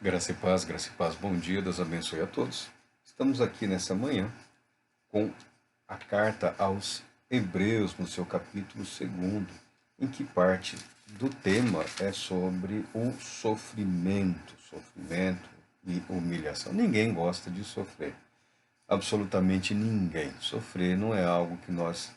Graça e paz, bom dia, Deus abençoe a todos. Estamos aqui nessa manhã com a carta aos Hebreus, no seu capítulo 2, em que parte do tema é sobre o sofrimento e humilhação. Ninguém gosta de sofrer, absolutamente ninguém. Sofrer não é algo que nós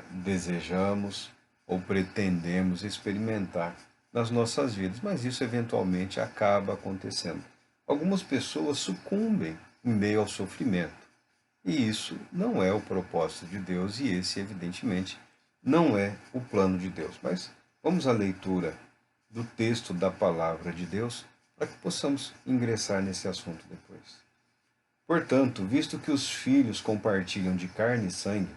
desejamos ou pretendemos experimentar nas nossas vidas, mas isso eventualmente acaba acontecendo. Algumas pessoas sucumbem em meio ao sofrimento, e isso não é o propósito de Deus, e esse, evidentemente, não é o plano de Deus. Mas vamos à leitura do texto da palavra de Deus para que possamos ingressar nesse assunto depois. Portanto, visto que os filhos compartilham de carne e sangue,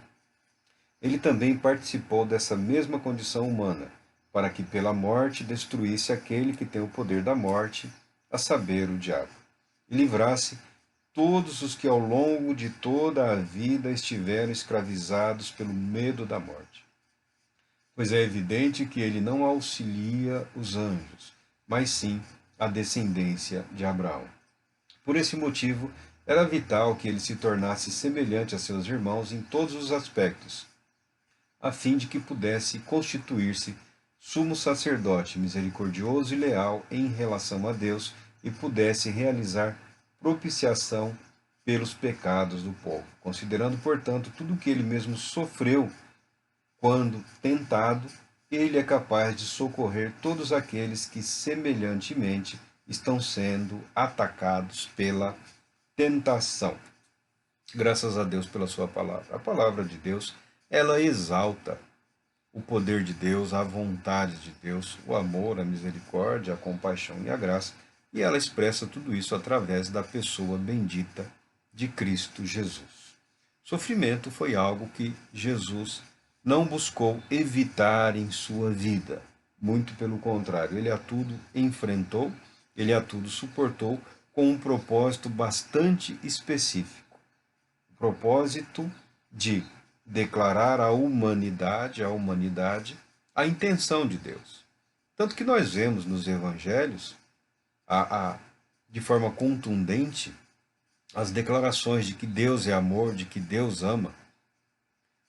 ele também participou dessa mesma condição humana, para que pela morte destruísse aquele que tem o poder da morte, a saber, o diabo, e livrasse todos os que ao longo de toda a vida estiveram escravizados pelo medo da morte. Pois é evidente que ele não auxilia os anjos, mas sim a descendência de Abraão. Por esse motivo, era vital que ele se tornasse semelhante a seus irmãos em todos os aspectos, a fim de que pudesse constituir-se sumo sacerdote misericordioso e leal em relação a Deus e pudesse realizar propiciação pelos pecados do povo, considerando, portanto, tudo o que ele mesmo sofreu quando tentado, ele é capaz de socorrer todos aqueles que semelhantemente estão sendo atacados pela tentação. Graças a Deus pela sua palavra. A palavra de Deus, ela exalta o poder de Deus, a vontade de Deus, o amor, a misericórdia, a compaixão e a graça, e ela expressa tudo isso através da pessoa bendita de Cristo Jesus. Sofrimento foi algo que Jesus não buscou evitar em sua vida. Muito pelo contrário, ele a tudo enfrentou, ele a tudo suportou com um propósito bastante específico. O propósito de declarar à humanidade, a intenção de Deus. Tanto que nós vemos nos evangelhos, de forma contundente, as declarações de que Deus é amor, de que Deus ama.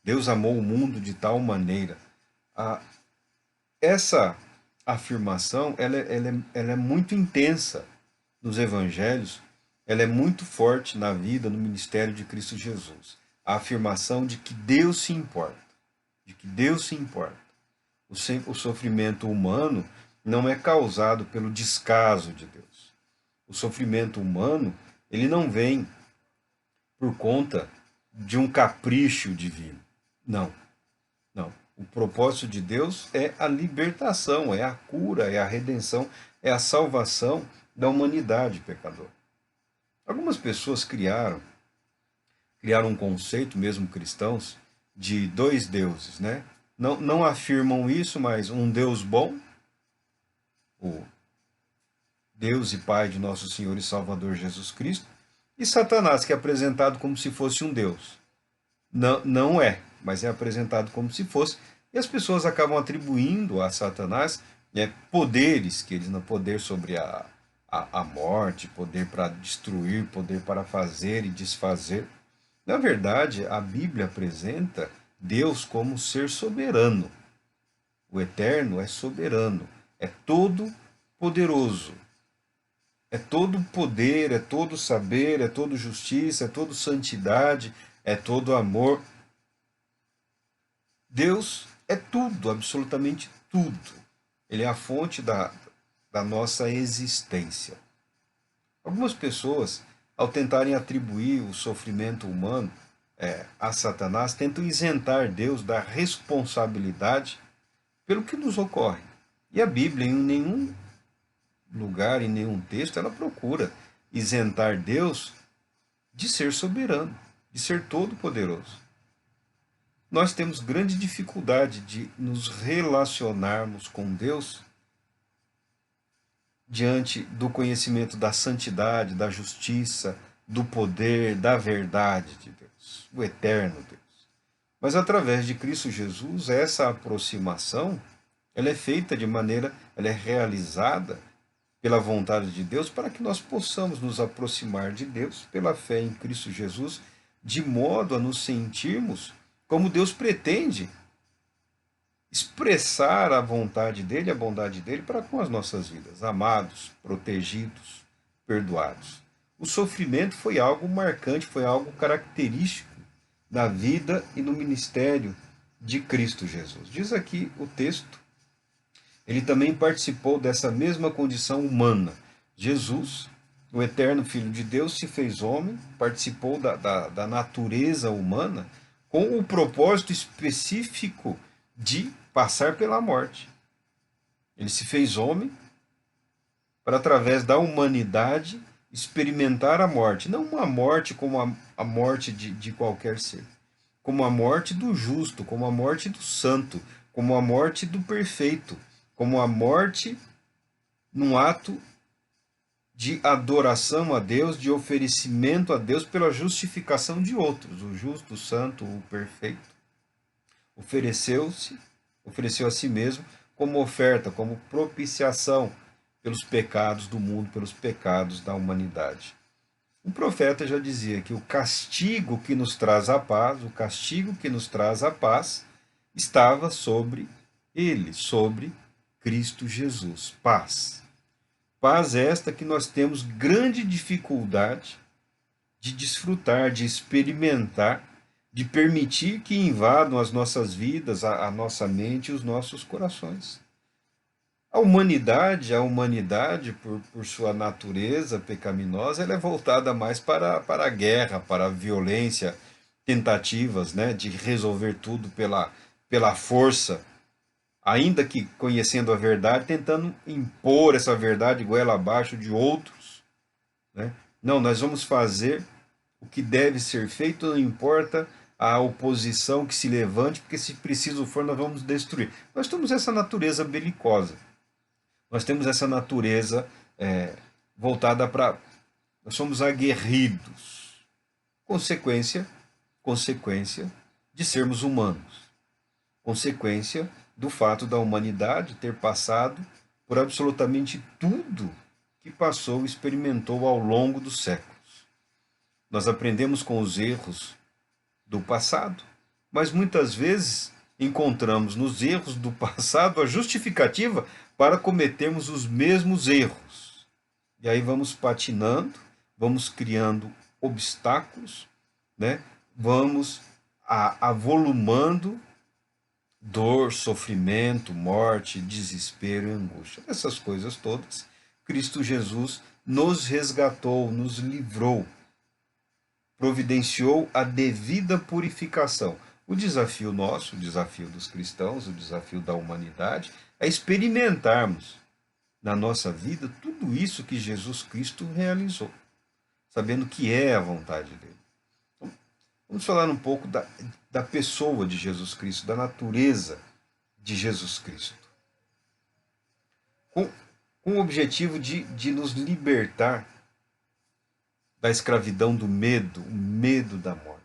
Deus amou o mundo de tal maneira. Essa afirmação ela é muito intensa nos evangelhos, ela é muito forte na vida, no ministério de Cristo Jesus. A afirmação de que Deus se importa, de que Deus se importa. O sofrimento humano não é causado pelo descaso de Deus. O sofrimento humano, ele não vem por conta de um capricho divino. Não, não. O propósito de Deus é a libertação, é a cura, é a redenção, é a salvação da humanidade pecadora. Algumas pessoas criaram um conceito, mesmo cristãos, de dois deuses, né? Não afirmam isso, mas um Deus bom, o Deus e Pai de nosso Senhor e Salvador Jesus Cristo, e Satanás, que é apresentado como se fosse um Deus. Não é, mas é apresentado como se fosse, e as pessoas acabam atribuindo a Satanás poderes, que eles não poder sobre a morte, poder para destruir, poder para fazer e desfazer. Na verdade, a Bíblia apresenta Deus como ser soberano. O Eterno é soberano, é todo poderoso. É todo poder, é todo saber, é todo justiça, é todo santidade, é todo amor. Deus é tudo, absolutamente tudo. Ele é a fonte da nossa existência. Algumas pessoas, ao tentarem atribuir o sofrimento humano a Satanás, tentam isentar Deus da responsabilidade pelo que nos ocorre. E a Bíblia, em nenhum lugar, em nenhum texto, ela procura isentar Deus de ser soberano, de ser todo-poderoso. Nós temos grande dificuldade de nos relacionarmos com Deus diante do conhecimento da santidade, da justiça, do poder, da verdade de Deus, o eterno Deus. Mas através de Cristo Jesus, essa aproximação, ela é feita de maneira, ela é realizada pela vontade de Deus, para que nós possamos nos aproximar de Deus pela fé em Cristo Jesus, de modo a nos sentirmos como Deus pretende expressar a vontade dele, a bondade dele para com as nossas vidas, amados, protegidos, perdoados. O sofrimento foi algo marcante, foi algo característico na vida e no ministério de Cristo Jesus. Diz aqui o texto, ele também participou dessa mesma condição humana. Jesus, o eterno Filho de Deus, se fez homem, participou da natureza humana com o propósito específico de passar pela morte. Ele se fez homem para, através da humanidade, experimentar a morte. Não uma morte como a morte de qualquer ser, como a morte do justo, como a morte do santo, como a morte do perfeito, como a morte num ato de adoração a Deus, de oferecimento a Deus pela justificação de outros. O justo, o santo, o perfeito ofereceu a si mesmo como oferta, como propiciação pelos pecados do mundo, pelos pecados da humanidade. O profeta já dizia que o castigo que nos traz a paz, o castigo que nos traz a paz, estava sobre ele, sobre Cristo Jesus. Paz. Paz esta que nós temos grande dificuldade de desfrutar, de experimentar, de permitir que invadam as nossas vidas, a nossa mente e os nossos corações. A humanidade por sua natureza pecaminosa, ela é voltada mais para a guerra, para a violência, tentativas, né, de resolver tudo pela força, ainda que conhecendo a verdade, tentando impor essa verdade goela abaixo de outros. Né? Não, nós vamos fazer o que deve ser feito, não importa a oposição que se levante, porque se preciso for, nós vamos destruir. Nós temos essa natureza belicosa. Nós temos essa natureza voltada para... Nós somos aguerridos. Consequência de sermos humanos. Consequência do fato da humanidade ter passado por absolutamente tudo que passou e experimentou ao longo dos séculos. Nós aprendemos com os erros do passado, mas muitas vezes encontramos nos erros do passado a justificativa para cometermos os mesmos erros. E aí vamos patinando, vamos criando obstáculos, né? Vamos avolumando dor, sofrimento, morte, desespero e angústia. Essas coisas todas, Cristo Jesus nos resgatou, nos livrou, providenciou a devida purificação. O desafio nosso, o desafio dos cristãos, o desafio da humanidade, é experimentarmos na nossa vida tudo isso que Jesus Cristo realizou, sabendo que é a vontade dele. Então, vamos falar um pouco da pessoa de Jesus Cristo, da natureza de Jesus Cristo, com o objetivo de nos libertar da escravidão do medo, o medo da morte.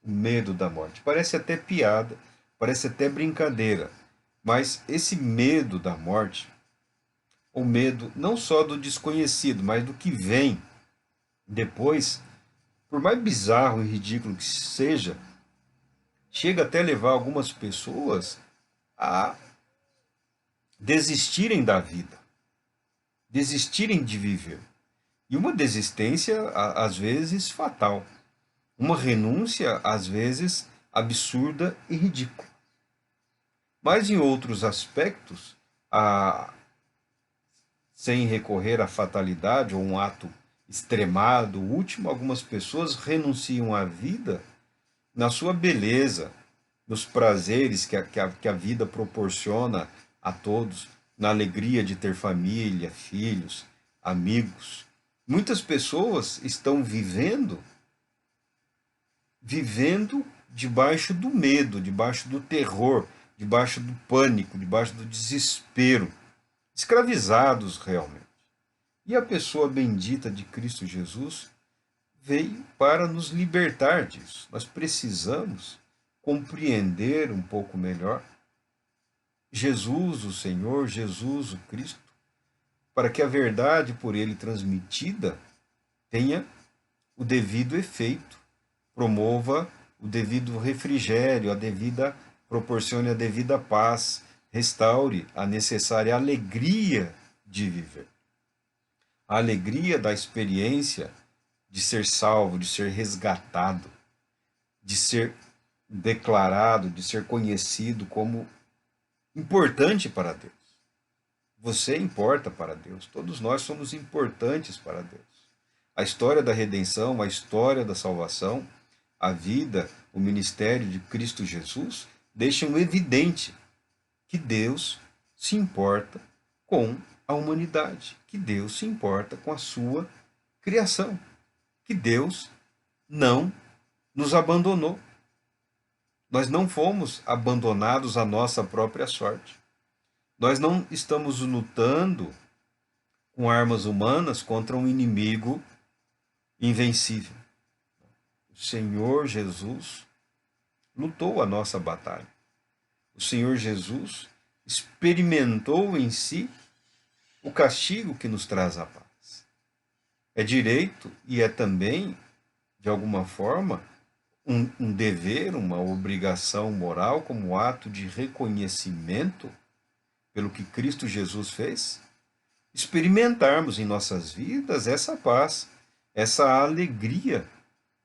O medo da morte. Parece até piada, parece até brincadeira, mas esse medo da morte, o medo não só do desconhecido, mas do que vem depois, por mais bizarro e ridículo que seja, chega até a levar algumas pessoas a desistirem da vida, desistirem de viver. E uma desistência, às vezes, fatal. Uma renúncia, às vezes, absurda e ridícula. Mas em outros aspectos, sem recorrer à fatalidade ou um ato extremado, último, algumas pessoas renunciam à vida na sua beleza, nos prazeres que a vida proporciona a todos, na alegria de ter família, filhos, amigos. Muitas pessoas estão vivendo debaixo do medo, debaixo do terror, debaixo do pânico, debaixo do desespero, escravizados realmente. E a pessoa bendita de Cristo Jesus veio para nos libertar disso. Nós precisamos compreender um pouco melhor Jesus, o Senhor, Jesus, o Cristo, para que a verdade por ele transmitida tenha o devido efeito, promova o devido refrigério, proporcione a devida paz, restaure a necessária alegria de viver. A alegria da experiência de ser salvo, de ser resgatado, de ser declarado, de ser conhecido como importante para Deus. Você importa para Deus, todos nós somos importantes para Deus. A história da redenção, a história da salvação, a vida, o ministério de Cristo Jesus deixam evidente que Deus se importa com a humanidade, que Deus se importa com a sua criação, que Deus não nos abandonou. Nós não fomos abandonados à nossa própria sorte. Nós não estamos lutando com armas humanas contra um inimigo invencível. O Senhor Jesus lutou a nossa batalha. O Senhor Jesus experimentou em si o castigo que nos traz a paz. É direito e é também, de alguma forma, um dever, uma obrigação moral, como ato de reconhecimento pelo que Cristo Jesus fez, experimentarmos em nossas vidas essa paz, essa alegria,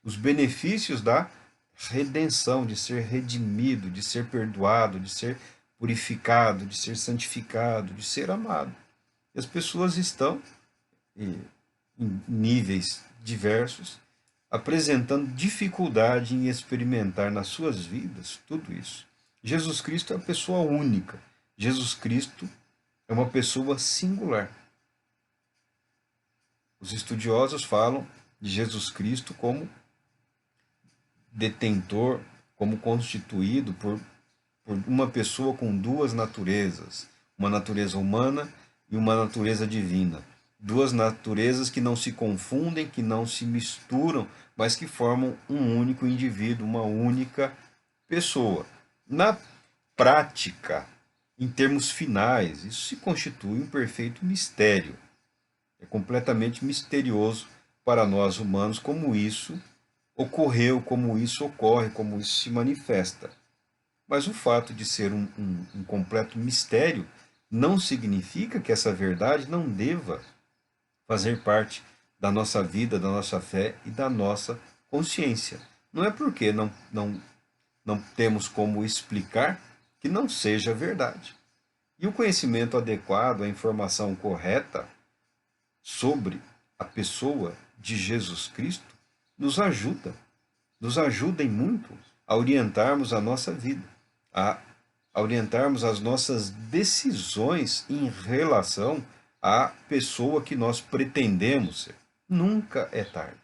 os benefícios da redenção, de ser redimido, de ser perdoado, de ser purificado, de ser santificado, de ser amado. E as pessoas estão em níveis diversos, apresentando dificuldade em experimentar nas suas vidas tudo isso. Jesus Cristo é uma pessoa única. Jesus Cristo é uma pessoa singular. Os estudiosos falam de Jesus Cristo como detentor, como constituído por uma pessoa com duas naturezas, uma natureza humana e uma natureza divina. Duas naturezas que não se confundem, que não se misturam, mas que formam um único indivíduo, uma única pessoa. Na prática, em termos finais, isso se constitui um perfeito mistério. É completamente misterioso para nós humanos como isso ocorreu, como isso ocorre, como isso se manifesta. Mas o fato de ser um completo mistério não significa que essa verdade não deva fazer parte da nossa vida, da nossa fé e da nossa consciência. Não é porque não temos como explicar que não seja verdade. E o conhecimento adequado, a informação correta sobre a pessoa de Jesus Cristo nos ajuda em muito a orientarmos a nossa vida, a orientarmos as nossas decisões em relação à pessoa que nós pretendemos ser. Nunca é tarde.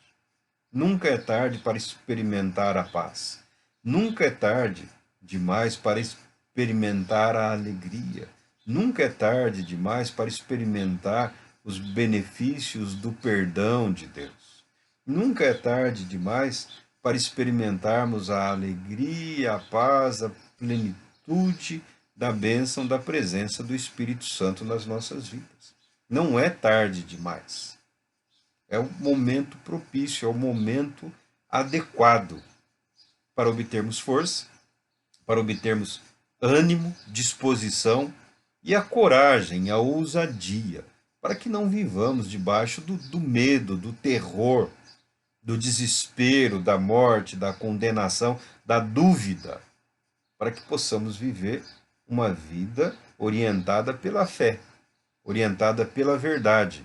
Nunca é tarde para experimentar a paz. Nunca é tarde demais para experimentar a alegria. Nunca é tarde demais para experimentar os benefícios do perdão de Deus. Nunca é tarde demais para experimentarmos a alegria, a paz, a plenitude da bênção da presença do Espírito Santo nas nossas vidas. Não é tarde demais. É o momento propício, é o momento adequado para obtermos força, para obtermos ânimo, disposição e a coragem, a ousadia, para que não vivamos debaixo do medo, do terror, do desespero, da morte, da condenação, da dúvida, para que possamos viver uma vida orientada pela fé, orientada pela verdade,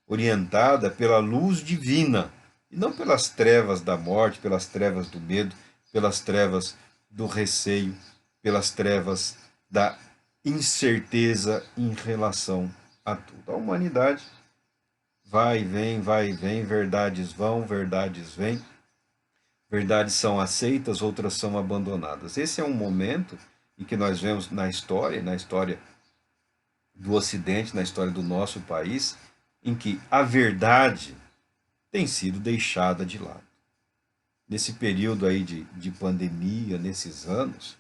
orientada pela luz divina, e não pelas trevas da morte, pelas trevas do medo, pelas trevas do receio, pelas trevas da incerteza em relação a tudo. A humanidade vai e vem, verdades vão, verdades vêm, verdades são aceitas, outras são abandonadas. Esse é um momento em que nós vemos na história do Ocidente, na história do nosso país, em que a verdade tem sido deixada de lado. Nesse período aí de pandemia, nesses anos,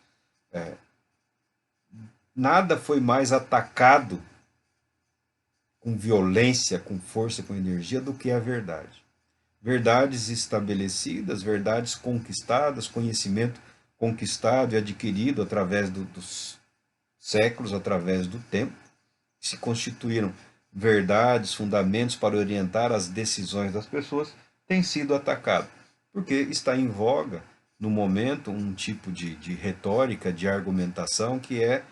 nada foi mais atacado com violência, com força, com energia, do que a verdade. Verdades estabelecidas, verdades conquistadas, conhecimento conquistado e adquirido através dos séculos, através do tempo, se constituíram verdades, fundamentos para orientar as decisões das pessoas, tem sido atacado, porque está em voga, no momento, um tipo de retórica, de argumentação, que é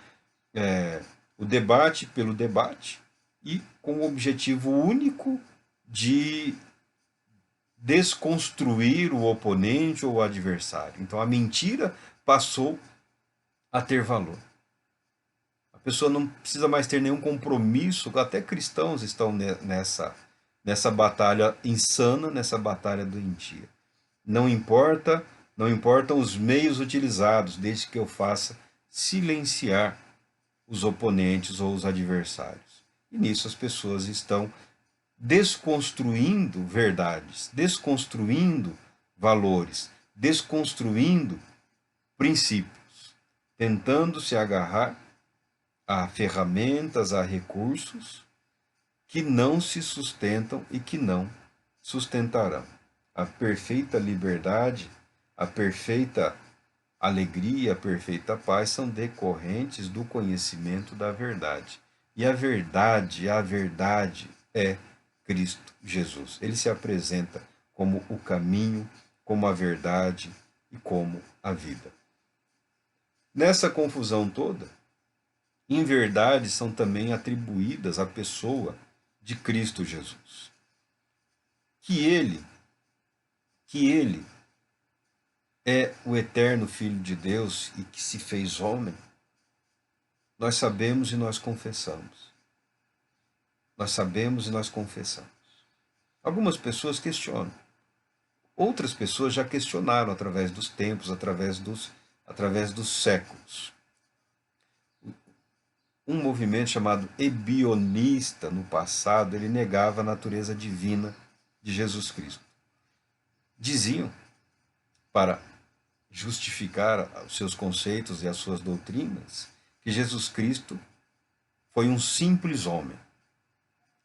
o debate pelo debate e com o objetivo único de desconstruir o oponente ou o adversário. Então a mentira passou a ter valor. A pessoa não precisa mais ter nenhum compromisso, até cristãos estão nessa batalha insana, nessa batalha doentia. Não importa, não importam os meios utilizados, desde que eu faça silenciar os oponentes ou os adversários. E nisso as pessoas estão desconstruindo verdades, desconstruindo valores, desconstruindo princípios, tentando se agarrar a ferramentas, a recursos que não se sustentam e que não sustentarão. A perfeita liberdade, a perfeita alegria, a perfeita paz são decorrentes do conhecimento da verdade. E a verdade é Cristo Jesus. Ele se apresenta como o caminho, como a verdade e como a vida. Nessa confusão toda, inverdades são também atribuídas à pessoa de Cristo Jesus. Que ele é o eterno Filho de Deus e que se fez homem, nós sabemos e nós confessamos. Nós sabemos e nós confessamos. Algumas pessoas questionam. Outras pessoas já questionaram através dos tempos, através dos séculos. Um movimento chamado ebionista, no passado, ele negava a natureza divina de Jesus Cristo. Diziam, para justificar os seus conceitos e as suas doutrinas, que Jesus Cristo foi um simples homem.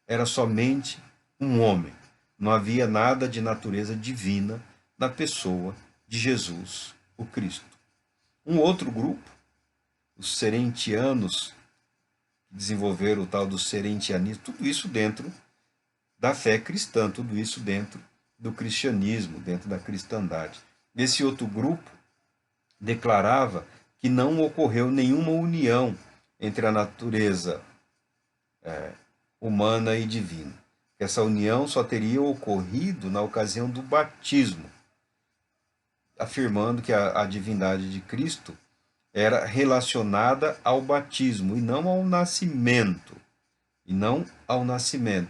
Era somente um homem. Não havia nada de natureza divina na pessoa de Jesus, o Cristo. Um outro grupo, os serentianos, desenvolveram o tal do serentianismo, tudo isso dentro da fé cristã, tudo isso dentro do cristianismo, dentro da cristandade. Esse outro grupo declarava que não ocorreu nenhuma união entre a natureza humana e divina. Essa união só teria ocorrido na ocasião do batismo, afirmando que a divindade de Cristo era relacionada ao batismo e não ao nascimento.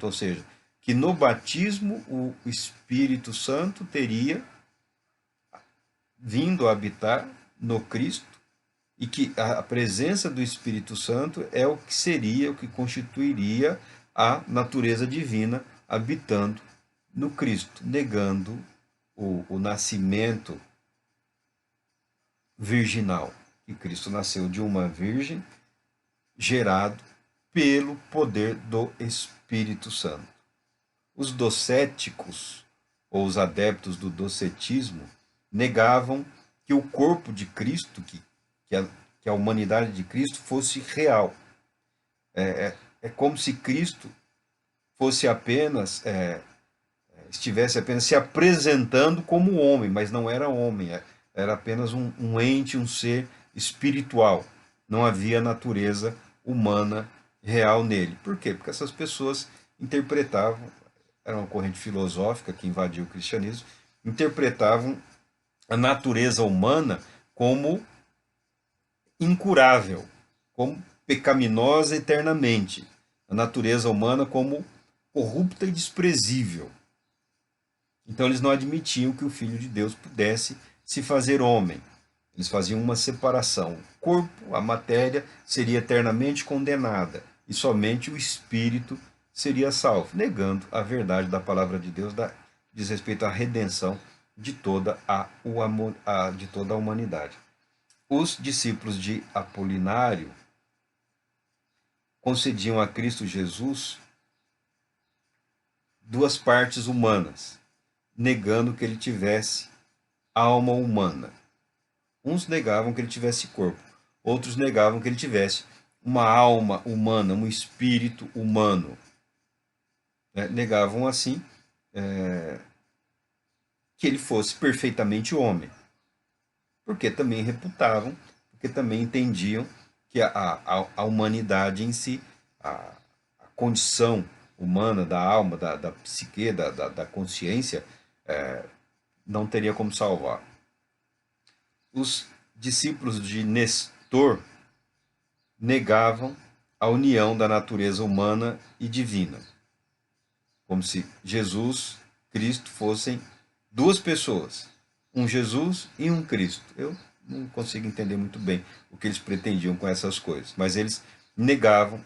Ou seja, que no batismo o Espírito Santo teria vindo a habitar no Cristo e que a presença do Espírito Santo é o que seria, o que constituiria a natureza divina habitando no Cristo, negando o nascimento virginal. E Cristo nasceu de uma virgem, gerado pelo poder do Espírito Santo. Os docéticos, ou os adeptos do docetismo, negavam que o corpo de Cristo, que a humanidade de Cristo fosse real. É como se Cristo fosse apenas, estivesse apenas se apresentando como homem, mas não era homem, era apenas um ente, um ser espiritual. Não havia natureza humana real nele. Por quê? Porque essas pessoas interpretavam, era uma corrente filosófica que invadiu o cristianismo, interpretavam a natureza humana como incurável, como pecaminosa eternamente, a natureza humana como corrupta e desprezível. Então eles não admitiam que o Filho de Deus pudesse se fazer homem. Eles faziam uma separação. O corpo, a matéria, seria eternamente condenada e somente o espírito seria salvo, negando a verdade da palavra de Deus, diz respeito à redenção de toda a humanidade. Os discípulos de Apolinário concediam a Cristo Jesus duas partes humanas, negando que ele tivesse alma humana. Uns negavam que ele tivesse corpo, outros negavam que ele tivesse uma alma humana, um espírito humano. Negavam assim que ele fosse perfeitamente homem, porque também reputavam, porque também entendiam que a humanidade em si, a condição humana da alma, da psique, da consciência, não teria como salvar. Os discípulos de Nestor negavam a união da natureza humana e divina, como se Jesus, Cristo, fossem duas pessoas, um Jesus e um Cristo. Eu não consigo entender muito bem o que eles pretendiam com essas coisas, mas eles negavam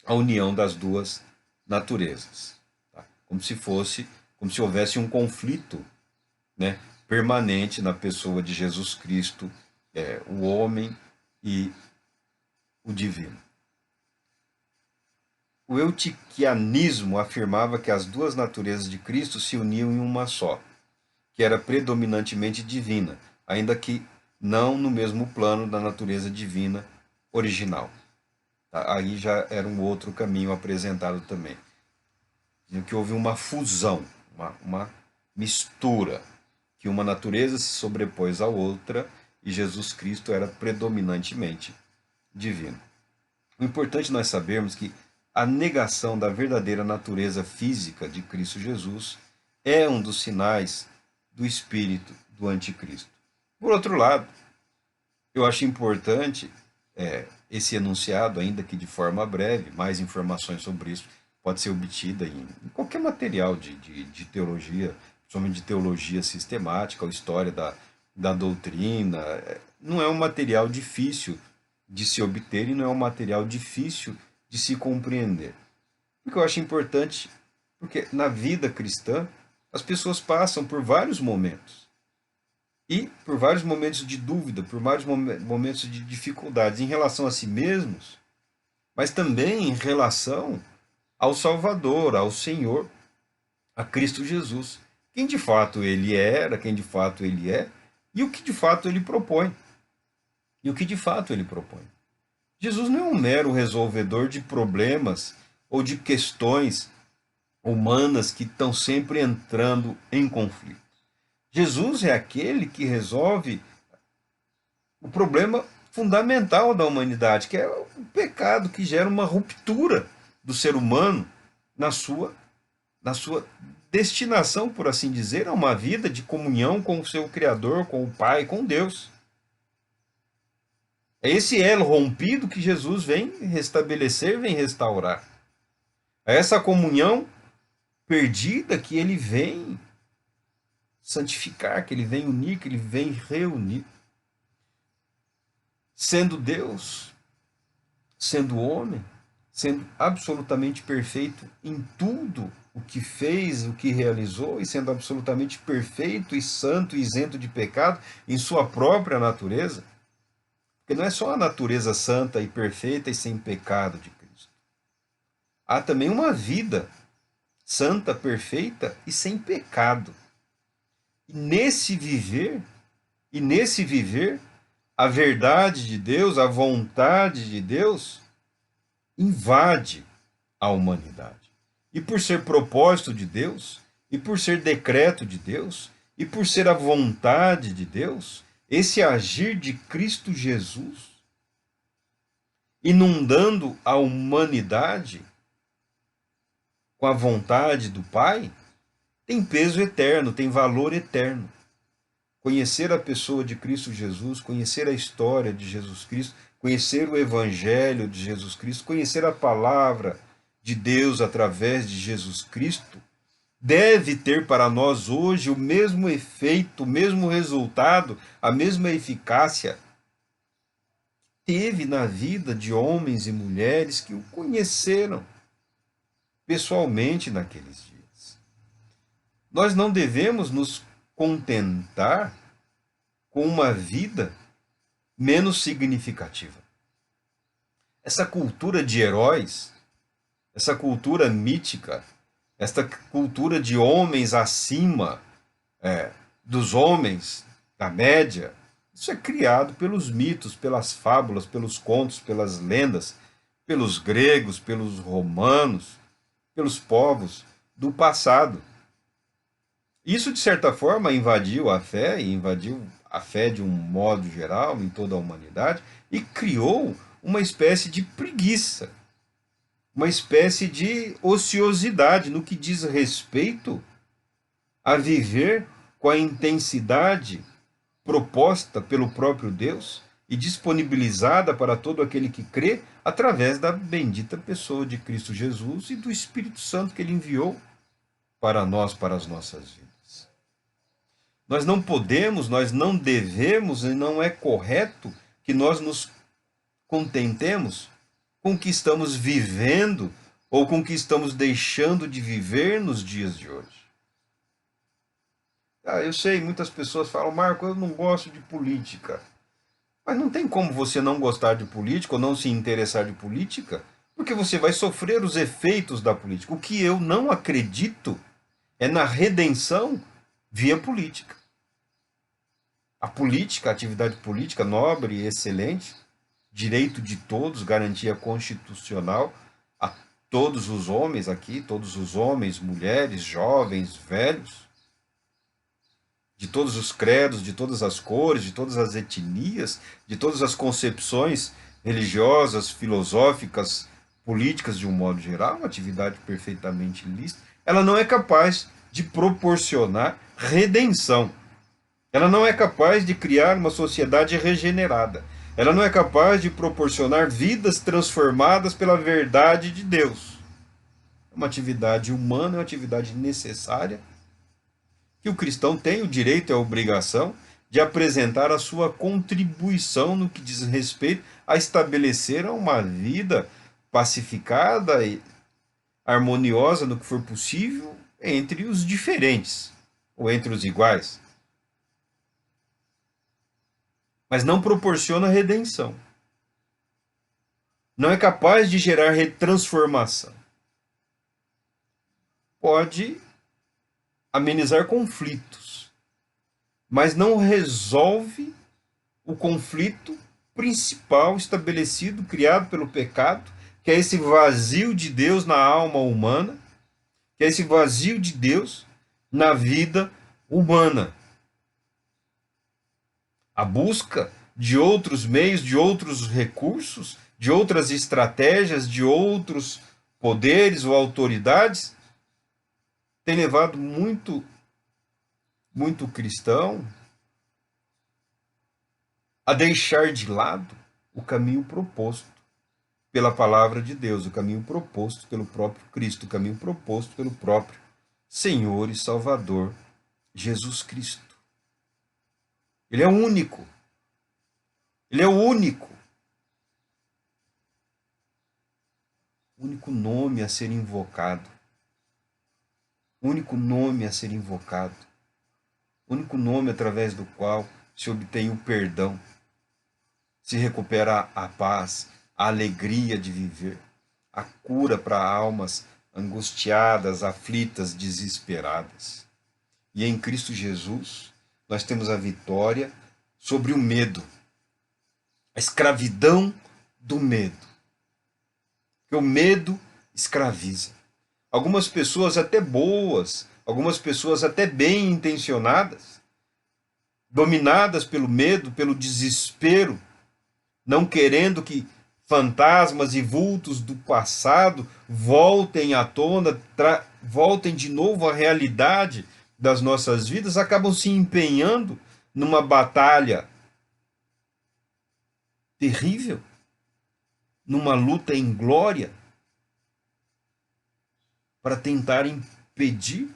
a união das duas naturezas, tá? Como se houvesse um conflito, né, permanente na pessoa de Jesus Cristo, o homem e o divino. O eutiquianismo afirmava que as duas naturezas de Cristo se uniam em uma só, que era predominantemente divina, ainda que não no mesmo plano da natureza divina original. Aí já era um outro caminho apresentado também. Que houve uma fusão, uma mistura, que uma natureza se sobrepôs à outra e Jesus Cristo era predominantemente divino. O importante nós sabermos que a negação da verdadeira natureza física de Cristo Jesus é um dos sinais do espírito do anticristo. Por outro lado, eu acho importante esse enunciado, ainda que de forma breve, mais informações sobre isso pode ser obtida em qualquer material de teologia, principalmente de teologia sistemática ou história da doutrina. Não é um material difícil de se obter e não é um material difícil de se compreender. Porque eu acho importante, porque na vida cristã as pessoas passam por vários momentos. E por vários momentos de dúvida, por vários momentos de dificuldades em relação a si mesmos, mas também em relação ao Salvador, ao Senhor, a Cristo Jesus. Quem de fato ele era, quem de fato ele é, e o que de fato ele propõe. E o que de fato ele propõe. Jesus não é um mero resolvedor de problemas ou de questões humanas que estão sempre entrando em conflito. Jesus é aquele que resolve o problema fundamental da humanidade, que é o pecado que gera uma ruptura do ser humano na sua destinação, por assim dizer, a uma vida de comunhão com o seu Criador, com o Pai, com Deus. É esse elo rompido que Jesus vem restabelecer, vem restaurar. É essa comunhão perdida que ele vem santificar, que ele vem unir, que ele vem reunir. Sendo Deus, sendo homem, sendo absolutamente perfeito em tudo o que fez, o que realizou, e sendo absolutamente perfeito e santo e isento de pecado em sua própria natureza. Porque não é só a natureza santa e perfeita e sem pecado de Cristo. Há também uma vida santa, perfeita e sem pecado. E nesse viver, a verdade de Deus, a vontade de Deus, invade a humanidade. E por ser propósito de Deus, e por ser decreto de Deus, e por ser a vontade de Deus, esse agir de Cristo Jesus, inundando a humanidade com a vontade do Pai, tem peso eterno, tem valor eterno. Conhecer a pessoa de Cristo Jesus, conhecer a história de Jesus Cristo, conhecer o Evangelho de Jesus Cristo, conhecer a palavra de Deus através de Jesus Cristo, deve ter para nós hoje o mesmo efeito, o mesmo resultado, a mesma eficácia que teve na vida de homens e mulheres que o conheceram pessoalmente naqueles dias. Nós não devemos nos contentar com uma vida menos significativa. Essa cultura de heróis, essa cultura mítica, esta cultura de homens acima dos homens, da média, isso é criado pelos mitos, pelas fábulas, pelos contos, pelas lendas, pelos gregos, pelos romanos, pelos povos do passado. Isso, de certa forma, invadiu a fé, e invadiu a fé de um modo geral em toda a humanidade, e criou uma espécie de preguiça, uma espécie de ociosidade no que diz respeito a viver com a intensidade proposta pelo próprio Deus e disponibilizada para todo aquele que crê através da bendita pessoa de Cristo Jesus e do Espírito Santo que ele enviou para nós, para as nossas vidas. Nós não podemos, nós não devemos e não é correto que nós nos contentemos com o que estamos vivendo ou com o que estamos deixando de viver nos dias de hoje. Eu sei, muitas pessoas falam, Marco, eu não gosto de política. Mas não tem como você não gostar de política ou não se interessar de política, porque você vai sofrer os efeitos da política. O que eu não acredito é na redenção via política. A política, a atividade política nobre e excelente, direito de todos, garantia constitucional a todos os homens aqui, todos os homens, mulheres, jovens, velhos, de todos os credos, de todas as cores, de todas as etnias, de todas as concepções religiosas, filosóficas, políticas de um modo geral, uma atividade perfeitamente lícita, ela não é capaz de proporcionar redenção. Ela não é capaz de criar uma sociedade regenerada. Ela não é capaz de proporcionar vidas transformadas pela verdade de Deus. É uma atividade humana, é uma atividade necessária, que o cristão tem o direito e a obrigação de apresentar a sua contribuição no que diz respeito a estabelecer uma vida pacificada e harmoniosa no que for possível entre os diferentes ou entre os iguais. Mas não proporciona redenção. Não é capaz de gerar transformação. Pode amenizar conflitos, mas não resolve o conflito principal estabelecido, criado pelo pecado, que é esse vazio de Deus na alma humana, que é esse vazio de Deus na vida humana. A busca de outros meios, de outros recursos, de outras estratégias, de outros poderes ou autoridades, tem levado muito cristão a deixar de lado o caminho proposto pela palavra de Deus, o caminho proposto pelo próprio Cristo, o caminho proposto pelo próprio Senhor e Salvador Jesus Cristo. Ele é único. Ele é o único. O único nome a ser invocado. O único nome a ser invocado. O único nome através do qual se obtém o perdão, se recupera a paz, a alegria de viver, a cura para almas angustiadas, aflitas, desesperadas. E em Cristo Jesus, nós temos a vitória sobre o medo, a escravidão do medo. Porque o medo escraviza. Algumas pessoas até boas, algumas pessoas até bem intencionadas, dominadas pelo medo, pelo desespero, não querendo que fantasmas e vultos do passado voltem à tona, voltem de novo à realidade das nossas vidas, acabam se empenhando numa batalha terrível, numa luta em glória, para tentar impedir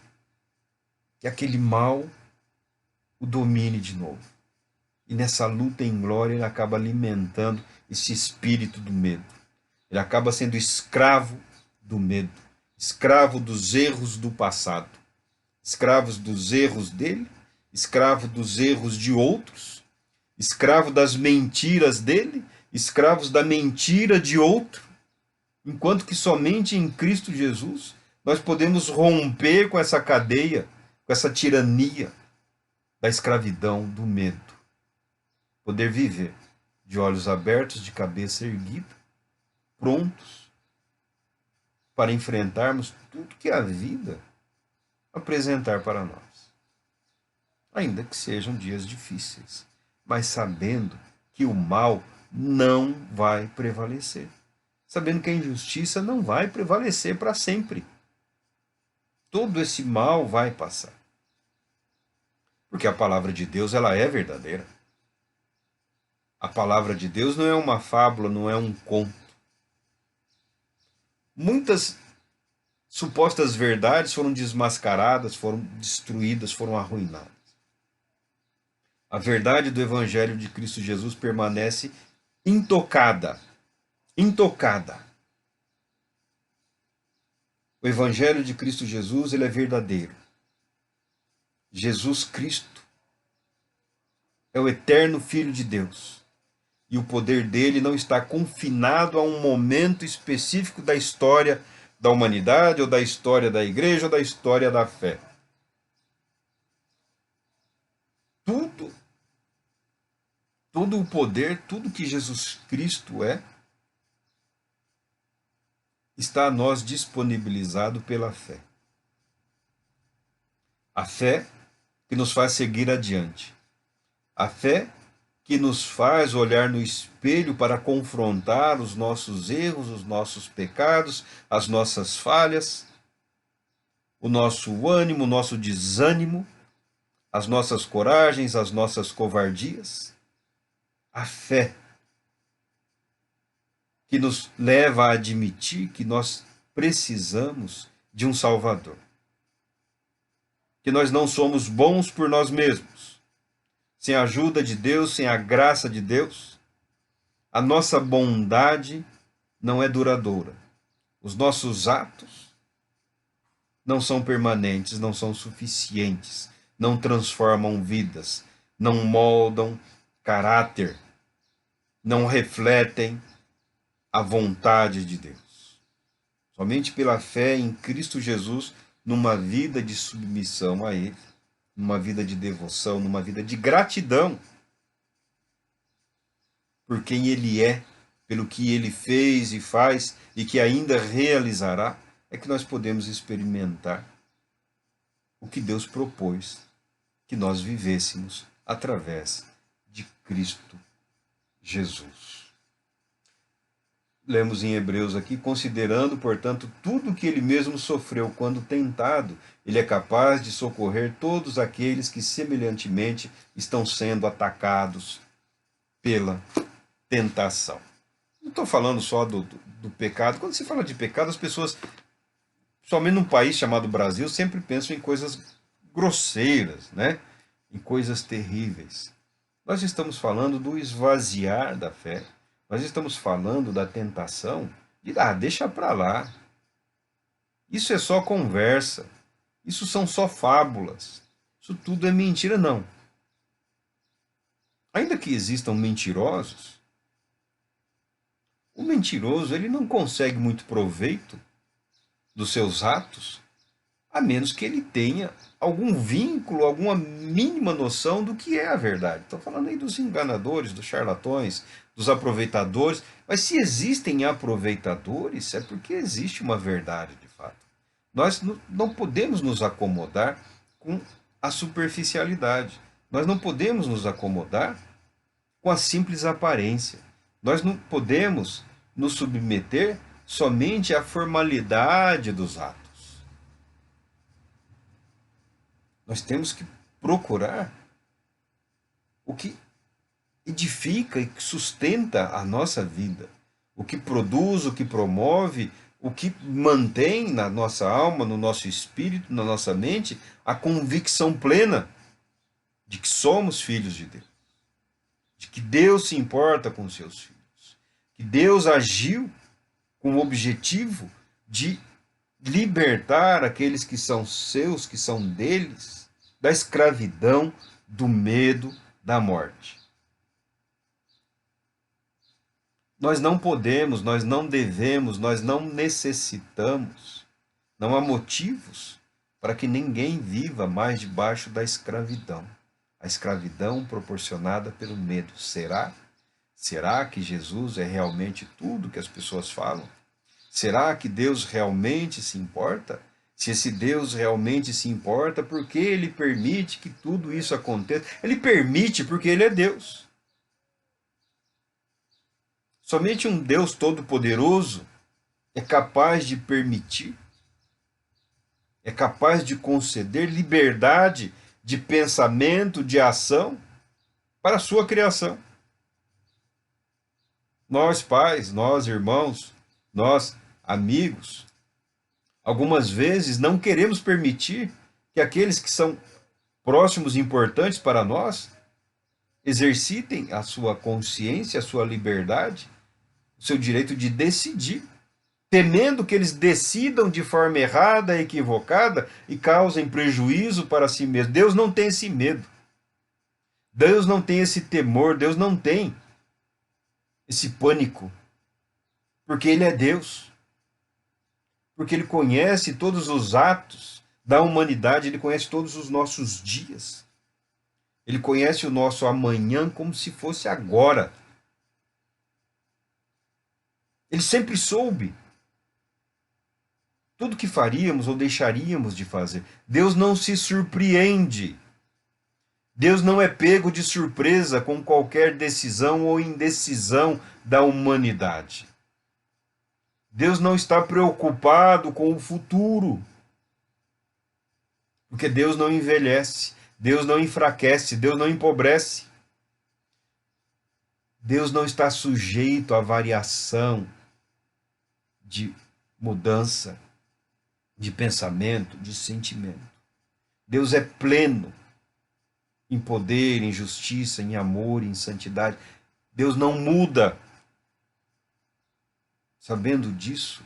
que aquele mal o domine de novo. E nessa luta em glória ele acaba alimentando esse espírito do medo. Ele acaba sendo escravo do medo, escravo dos erros do passado, escravo dos erros dele, escravo dos erros de outros, escravo das mentiras dele, escravos da mentira de outro, enquanto que somente em Cristo Jesus Nós podemos romper com essa cadeia, com essa tirania da escravidão, do medo. Poder viver de olhos abertos, de cabeça erguida, prontos para enfrentarmos tudo que a vida apresentar para nós. Ainda que sejam dias difíceis, mas sabendo que o mal não vai prevalecer. Sabendo que a injustiça não vai prevalecer para sempre. Todo esse mal vai passar. Porque a palavra de Deus, ela é verdadeira. A palavra de Deus não é uma fábula, não é um conto. Muitas supostas verdades foram desmascaradas, foram destruídas, foram arruinadas. A verdade do Evangelho de Cristo Jesus permanece intocada. Intocada. O Evangelho de Cristo Jesus, ele é verdadeiro. Jesus Cristo é o eterno Filho de Deus. E o poder dele não está confinado a um momento específico da história da humanidade, ou da história da igreja, ou da história da fé. Todo o poder, tudo que Jesus Cristo é, está a nós disponibilizado pela fé. A fé que nos faz seguir adiante. A fé que nos faz olhar no espelho para confrontar os nossos erros, os nossos pecados, as nossas falhas, o nosso ânimo, o nosso desânimo, as nossas coragens, as nossas covardias. A fé que nos leva a admitir que nós precisamos de um Salvador. Que nós não somos bons por nós mesmos. Sem a ajuda de Deus, sem a graça de Deus, a nossa bondade não é duradoura. Os nossos atos não são permanentes, não são suficientes, não transformam vidas, não moldam caráter, não refletem a vontade de Deus. Somente pela fé em Cristo Jesus, numa vida de submissão a Ele, numa vida de devoção, numa vida de gratidão por quem Ele é, pelo que Ele fez e faz e que ainda realizará, é que nós podemos experimentar o que Deus propôs que nós vivêssemos através de Cristo Jesus. Lemos em Hebreus aqui, considerando, portanto, tudo o que ele mesmo sofreu quando tentado, ele é capaz de socorrer todos aqueles que semelhantemente estão sendo atacados pela tentação. Não estou falando só do pecado. Quando se fala de pecado, as pessoas, somente num país chamado Brasil, sempre pensam em coisas grosseiras, né? Em coisas terríveis. Nós estamos falando do esvaziar da fé. Nós estamos falando da tentação de, deixa para lá. Isso é só conversa. Isso são só fábulas. Isso tudo é mentira, não. Ainda que existam mentirosos, o mentiroso ele não consegue muito proveito dos seus atos, a menos que ele tenha algum vínculo, alguma mínima noção do que é a verdade. Estou falando aí dos enganadores, dos charlatões, dos aproveitadores, mas se existem aproveitadores, é porque existe uma verdade de fato. Nós não podemos nos acomodar com a superficialidade. Nós não podemos nos acomodar com a simples aparência. Nós não podemos nos submeter somente à formalidade dos atos. Nós temos que procurar o que edifica e sustenta a nossa vida, o que produz, o que promove, o que mantém na nossa alma, no nosso espírito, na nossa mente, a convicção plena de que somos filhos de Deus, de que Deus se importa com seus filhos, que Deus agiu com o objetivo de libertar aqueles que são seus, que são deles, da escravidão, do medo, da morte. Nós não podemos, nós não devemos, nós não necessitamos Não há motivos para que ninguém viva mais debaixo da escravidão. A escravidão proporcionada pelo medo. Será? Será que Jesus é realmente tudo que as pessoas falam? Será que Deus realmente se importa? Se esse Deus realmente se importa, por que ele permite que tudo isso aconteça? Ele permite porque ele é Deus. Somente um Deus todo-poderoso é capaz de permitir, é capaz de conceder liberdade de pensamento, de ação para a sua criação. Nós pais, nós irmãos, nós amigos, algumas vezes não queremos permitir que aqueles que são próximos e importantes para nós exercitem a sua consciência, a sua liberdade, o seu direito de decidir, temendo que eles decidam de forma errada, equivocada e causem prejuízo para si mesmo. Deus não tem esse medo. Deus não tem esse temor, Deus não tem esse pânico, porque Ele é Deus, porque Ele conhece todos os atos da humanidade, Ele conhece todos os nossos dias, Ele conhece o nosso amanhã como se fosse agora. Ele sempre soube tudo que faríamos ou deixaríamos de fazer. Deus não se surpreende. Deus não é pego de surpresa com qualquer decisão ou indecisão da humanidade. Deus não está preocupado com o futuro, porque Deus não envelhece, Deus não enfraquece, Deus não empobrece. Deus não está sujeito à variação de mudança de pensamento, de sentimento. Deus é pleno em poder, em justiça, em amor, em santidade. Deus não muda. Sabendo disso,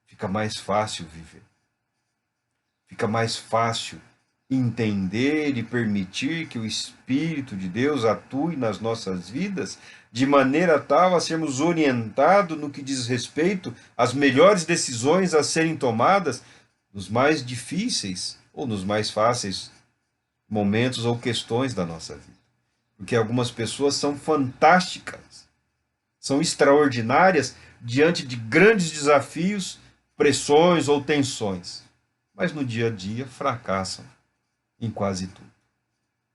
fica mais fácil viver. Fica mais fácil entender e permitir que o Espírito de Deus atue nas nossas vidas de maneira tal a sermos orientados no que diz respeito às melhores decisões a serem tomadas nos mais difíceis ou nos mais fáceis momentos ou questões da nossa vida. Porque algumas pessoas são fantásticas, são extraordinárias diante de grandes desafios, pressões ou tensões, mas no dia a dia fracassam em quase tudo.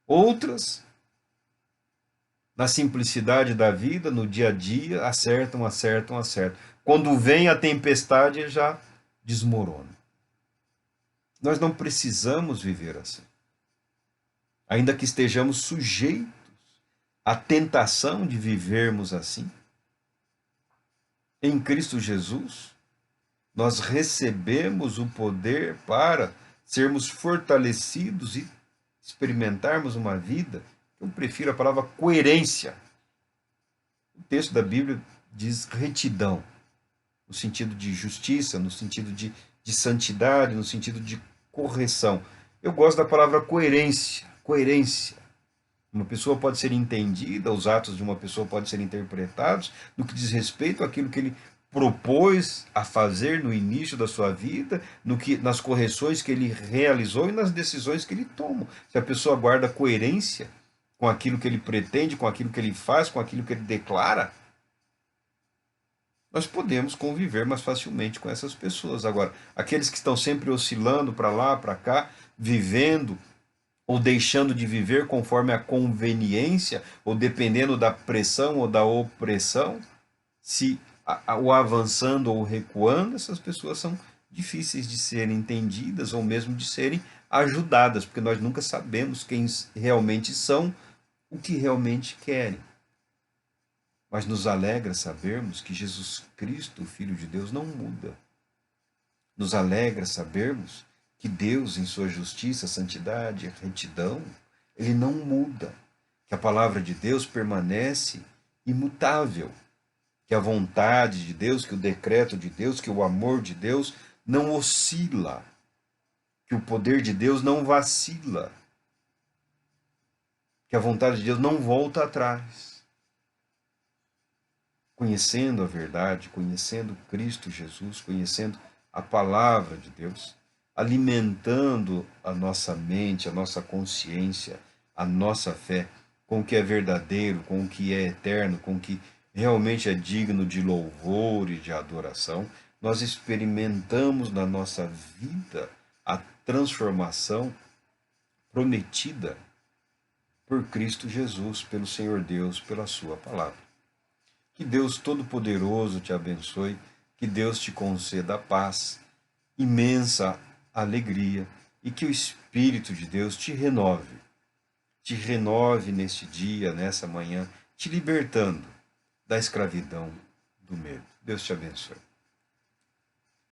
Outras, na simplicidade da vida, no dia a dia, acertam. Quando vem a tempestade, já desmorona. Nós não precisamos viver assim. Ainda que estejamos sujeitos à tentação de vivermos assim, em Cristo Jesus, nós recebemos o poder para sermos fortalecidos e experimentarmos uma vida, eu prefiro a palavra coerência. O texto da Bíblia diz retidão, no sentido de justiça, no sentido de santidade, no sentido de correção. Eu gosto da palavra coerência, coerência. Uma pessoa pode ser entendida, os atos de uma pessoa podem ser interpretados no que diz respeito àquilo que ele propôs a fazer no início da sua vida, nas correções que ele realizou e nas decisões que ele toma. Se a pessoa guarda coerência com aquilo que ele pretende, com aquilo que ele faz, com aquilo que ele declara, nós podemos conviver mais facilmente com essas pessoas. Agora, aqueles que estão sempre oscilando para lá, para cá, vivendo ou deixando de viver conforme a conveniência, ou dependendo da pressão ou da opressão, se ou avançando ou recuando, essas pessoas são difíceis de serem entendidas ou mesmo de serem ajudadas, porque nós nunca sabemos quem realmente são, o que realmente querem. Mas nos alegra sabermos que Jesus Cristo, o Filho de Deus, não muda. Nos alegra sabermos que Deus, em sua justiça, santidade, retidão, ele não muda, que a palavra de Deus permanece imutável, que a vontade de Deus, que o decreto de Deus, que o amor de Deus não oscila, que o poder de Deus não vacila, que a vontade de Deus não volta atrás. Conhecendo a verdade, conhecendo Cristo Jesus, conhecendo a palavra de Deus, alimentando a nossa mente, a nossa consciência, a nossa fé com o que é verdadeiro, com o que é eterno, com o que realmente é digno de louvor e de adoração, nós experimentamos na nossa vida a transformação prometida por Cristo Jesus, pelo Senhor Deus, pela sua palavra. Que Deus Todo-Poderoso te abençoe, que Deus te conceda a paz, imensa alegria e que o Espírito de Deus te renove neste dia, nessa manhã, te libertando da escravidão do medo. Deus te abençoe.